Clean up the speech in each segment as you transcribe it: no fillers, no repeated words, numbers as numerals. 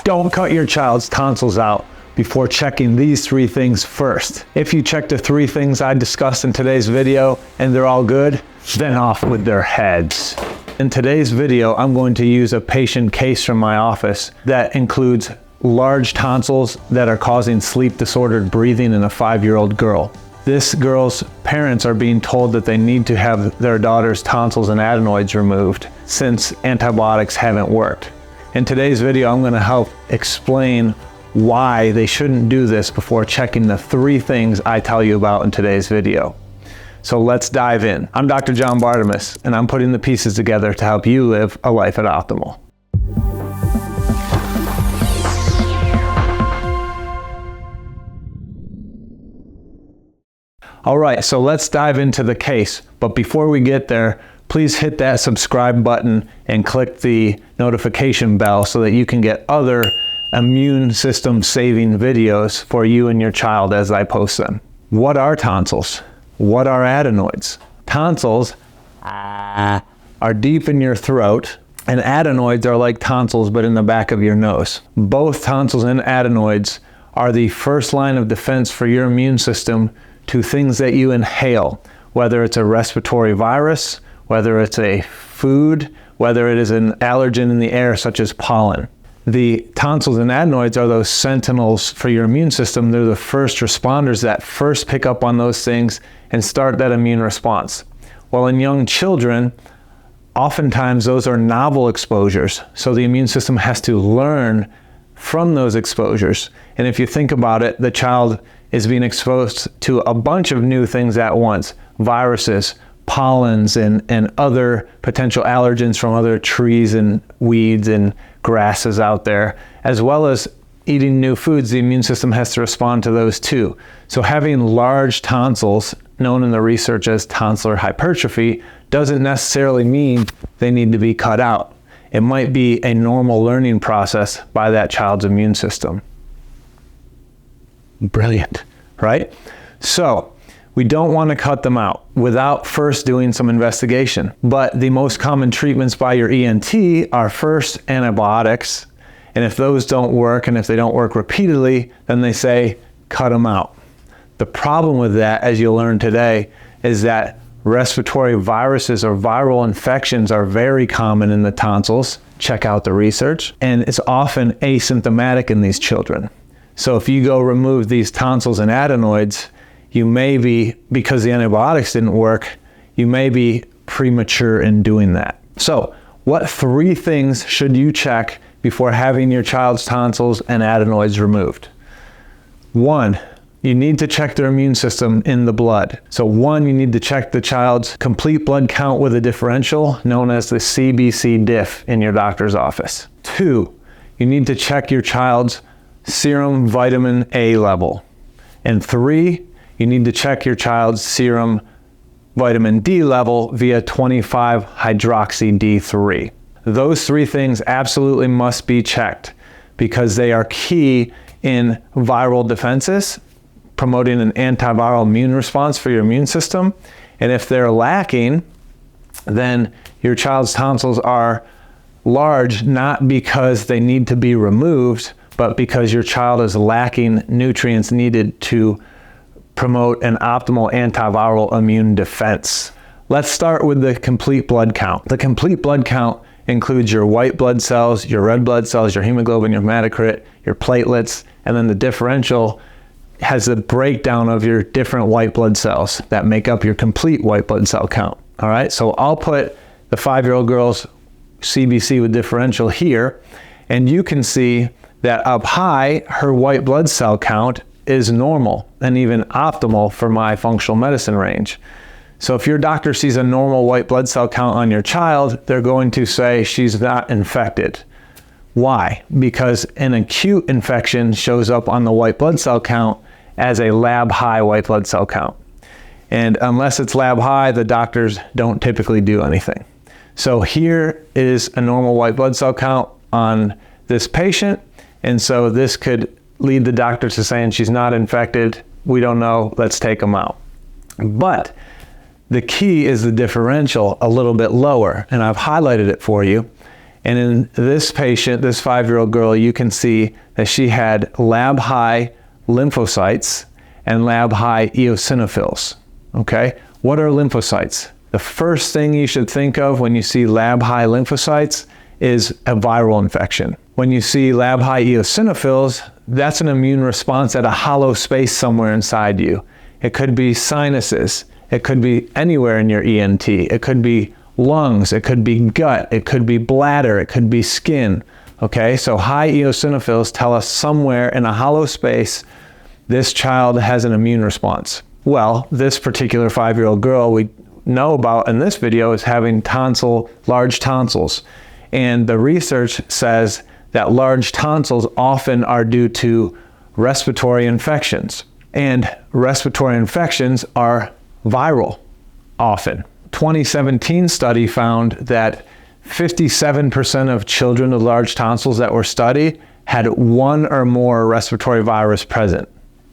Don't cut your child's tonsils out before checking these 3 things first. If you check the 3 things I discussed in today's video and they're all good, then off with their heads. In today's video, I'm going to use a patient case from my office that includes large tonsils that are causing sleep disordered breathing in a 5-year-old girl. This girl's parents are being told that they need to have their daughter's tonsils and adenoids removed since antibiotics haven't worked. In today's video, I'm going to help explain why they shouldn't do this before checking the 3 things I tell you about in today's video. So let's dive in. I'm Dr. John Bartemus, and I'm putting the pieces together to help you live a life at optimal. All right, so let's dive into the case. But before we get there, please hit that subscribe button and click the notification bell so that you can get other immune system saving videos for you and your child as I post them. What are tonsils? What are adenoids? Tonsils are deep in your throat, and adenoids are like tonsils but in the back of your nose. Both tonsils and adenoids are the first line of defense for your immune system to things that you inhale, whether it's a respiratory virus, whether it's a food, whether it is an allergen in the air such as pollen. The tonsils and adenoids are those sentinels for your immune system. They're the first responders that first pick up on those things and start that immune response. Well, in young children, oftentimes those are novel exposures. So the immune system has to learn from those exposures. And if you think about it, the child is being exposed to a bunch of new things at once: viruses, pollens, and other potential allergens from other trees and weeds and grasses out there, as well as eating new foods. The immune system has to respond to those too. So having large tonsils, known in the research as tonsillar hypertrophy, doesn't necessarily mean they need to be cut out. It might be a normal learning process by that child's immune system. Brilliant, right? So we don't want to cut them out without first doing some investigation. But the most common treatments by your ENT are first antibiotics. And if those don't work, and if they don't work repeatedly, then they say, cut them out. The problem with that, as you'll learn today, is that respiratory viruses or viral infections are very common in the tonsils. Check out the research. And it's often asymptomatic in these children. So if you go remove these tonsils and adenoids, you may be, because the antibiotics didn't work, you may be premature in doing that. So what 3 things should you check before having your child's tonsils and adenoids removed? 1, you need to check their immune system in the blood. So 1, you need to check the child's complete blood count with a differential known as the CBC diff in your doctor's office. 2, you need to check your child's serum vitamin A level. And 3, you need to check your child's serum vitamin D level via 25-hydroxy-D3. Those 3 things absolutely must be checked because they are key in viral defenses, promoting an antiviral immune response for your immune system. And if they're lacking, then your child's tonsils are large, not because they need to be removed, but because your child is lacking nutrients needed to promote an optimal antiviral immune defense. Let's start with the complete blood count. The complete blood count includes your white blood cells, your red blood cells, your hemoglobin, your hematocrit, your platelets, and then the differential has the breakdown of your different white blood cells that make up your complete white blood cell count. All right, so I'll put the 5-year-old girl's CBC with differential here, and you can see that up high, her white blood cell count is normal and even optimal for my functional medicine range. So if your doctor sees a normal white blood cell count on your child, they're going to say she's not infected. Why? Because an acute infection shows up on the white blood cell count as a lab high white blood cell count. And unless it's lab high, the doctors don't typically do anything. So here is a normal white blood cell count on this patient. And so this could lead the doctor to saying she's not infected. We don't know, let's take them out. But the key is the differential a little bit lower, and I've highlighted it for you. And in this patient, this 5-year-old girl, you can see that she had lab-high lymphocytes and lab-high eosinophils, okay? What are lymphocytes? The first thing you should think of when you see lab-high lymphocytes is a viral infection. When you see lab-high eosinophils, that's an immune response at a hollow space somewhere inside you. It could be sinuses. It could be anywhere in your ENT. It could be lungs. It could be gut. It could be bladder. It could be skin. Okay, so high eosinophils tell us somewhere in a hollow space this child has an immune response. Well, this particular 5-year-old girl we know about in this video is having large tonsils. And the research says that large tonsils often are due to respiratory infections. And respiratory infections are viral often. 2017 study found that 57% of children with large tonsils that were studied had one or more respiratory virus present.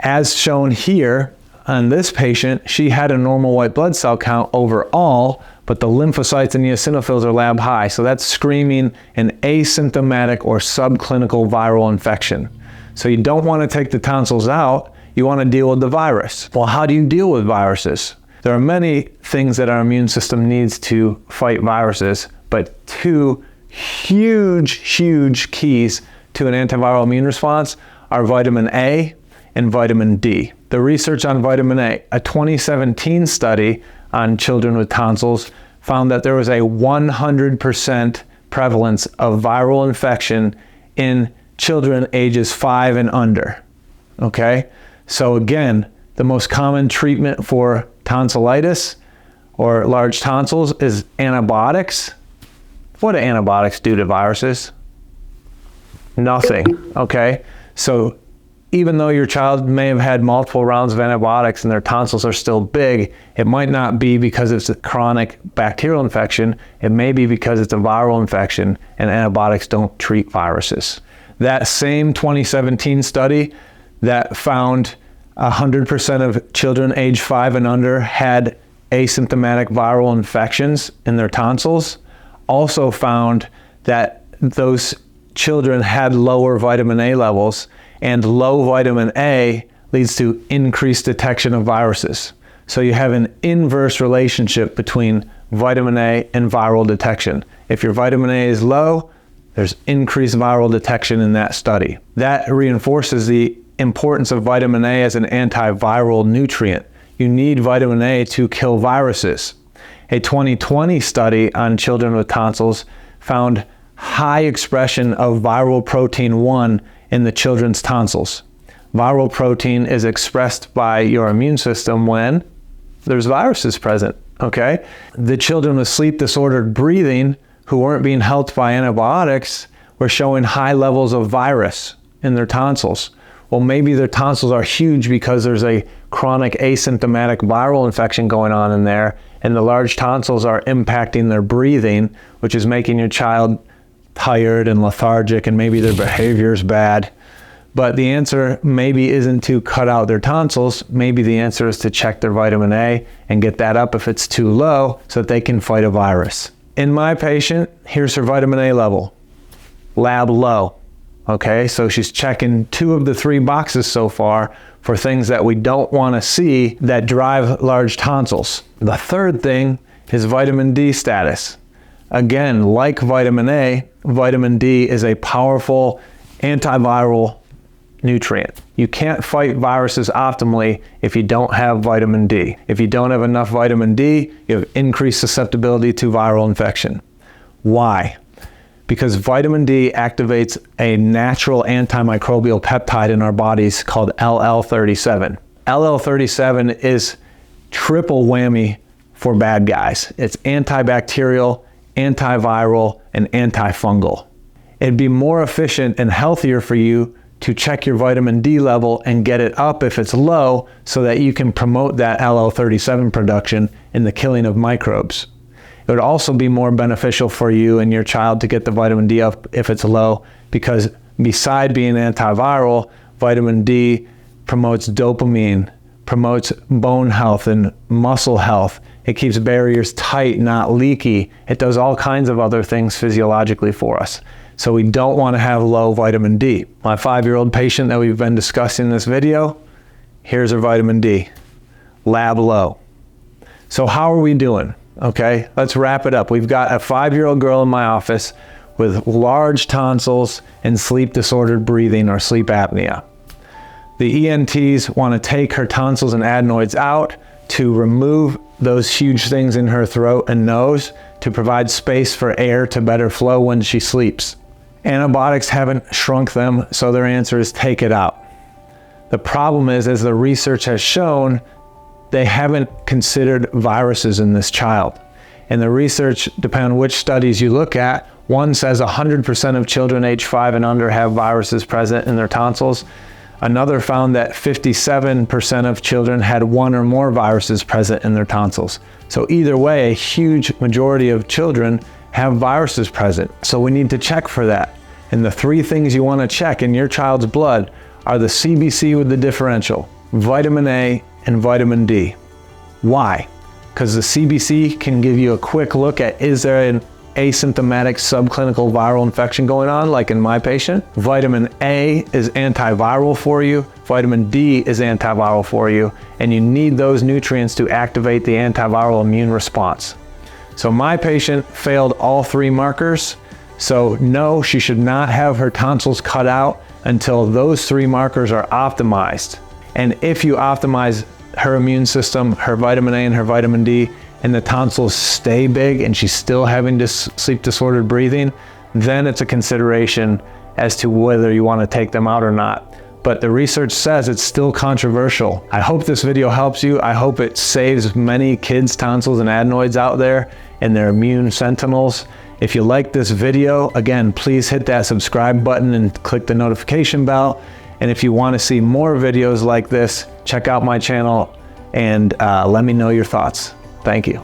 As shown here on this patient, she had a normal white blood cell count overall, but the lymphocytes and eosinophils are lab high, so that's screaming an asymptomatic or subclinical viral infection. So you don't want to take the tonsils out, you want to deal with the virus. Well, how do you deal with viruses? There are many things that our immune system needs to fight viruses, but two huge keys to an antiviral immune response are vitamin A and vitamin D. The research on vitamin A, a 2017 study on children with tonsils found that there was a 100% prevalence of viral infection in children ages 5 and under. Okay? So again, the most common treatment for tonsillitis or large tonsils is antibiotics. What do antibiotics do to viruses? Nothing, okay? So even though your child may have had multiple rounds of antibiotics and their tonsils are still big, it might not be because it's a chronic bacterial infection. It may be because it's a viral infection and antibiotics don't treat viruses. That same 2017 study that found 100% of children age 5 and under had asymptomatic viral infections in their tonsils also found that those children had lower vitamin A levels, and low vitamin A leads to increased detection of viruses. So you have an inverse relationship between vitamin A and viral detection. If your vitamin A is low, there's increased viral detection in that study. That reinforces the importance of vitamin A as an antiviral nutrient. You need vitamin A to kill viruses. A 2020 study on children with tonsils found high expression of viral protein 1 in the children's tonsils. Viral protein is expressed by your immune system when there's viruses present, okay? The children with sleep disordered breathing who weren't being helped by antibiotics were showing high levels of virus in their tonsils. Well, maybe their tonsils are huge because there's a chronic asymptomatic viral infection going on in there, and the large tonsils are impacting their breathing, which is making your child tired and lethargic, and maybe their behavior is bad. But the answer maybe isn't to cut out their tonsils. Maybe the answer is to check their vitamin A and get that up if it's too low so that they can fight a virus. In my patient, here's her vitamin A level, lab low. Okay, so she's checking 2 of the 3 boxes so far for things that we don't want to see that drive large tonsils. The third thing is vitamin D status. Again, like vitamin A, vitamin D is a powerful antiviral nutrient. You can't fight viruses optimally if you don't have vitamin D. If you don't have enough vitamin D, you have increased susceptibility to viral infection. Why? Because vitamin D activates a natural antimicrobial peptide in our bodies called LL37. LL37 is triple whammy for bad guys. It's antibacterial, antiviral, and antifungal. It'd be more efficient and healthier for you to check your vitamin D level and get it up if it's low so that you can promote that LL37 production in the killing of microbes. It would also be more beneficial for you and your child to get the vitamin D up if it's low, because beside being antiviral, vitamin D promotes dopamine, promotes bone health and muscle health. It keeps barriers tight, not leaky. It does all kinds of other things physiologically for us. So we don't want to have low vitamin D. My 5-year-old patient that we've been discussing in this video, here's her vitamin D, lab low. So how are we doing? Okay, let's wrap it up. We've got a 5-year-old girl in my office with large tonsils and sleep disordered breathing or sleep apnea. The ENTs want to take her tonsils and adenoids out to remove those huge things in her throat and nose to provide space for air to better flow when she sleeps. Antibiotics haven't shrunk them, so their answer is take it out. The problem is, as the research has shown, they haven't considered viruses in this child. And the research, depending on which studies you look at, one says 100% of children age 5 and under have viruses present in their tonsils. Another found that 57% of children had one or more viruses present in their tonsils. So either way, a huge majority of children have viruses present. So we need to check for that. And the 3 things you want to check in your child's blood are the CBC with the differential, vitamin A, and vitamin D. Why? Because the CBC can give you a quick look at, is there an asymptomatic subclinical viral infection going on, like in my patient? Vitamin A is antiviral for you. Vitamin D is antiviral for you. And you need those nutrients to activate the antiviral immune response. So my patient failed all 3 markers. So no, she should not have her tonsils cut out until those 3 markers are optimized. And if you optimize her immune system, her vitamin A and her vitamin D, and the tonsils stay big and she's still having this sleep disordered breathing, then it's a consideration as to whether you want to take them out or not. But the research says it's still controversial. I hope this video helps you. I hope it saves many kids' tonsils and adenoids out there and their immune sentinels. If you like this video, again, please hit that subscribe button and click the notification bell. And if you want to see more videos like this, check out my channel and let me know your thoughts. Thank you.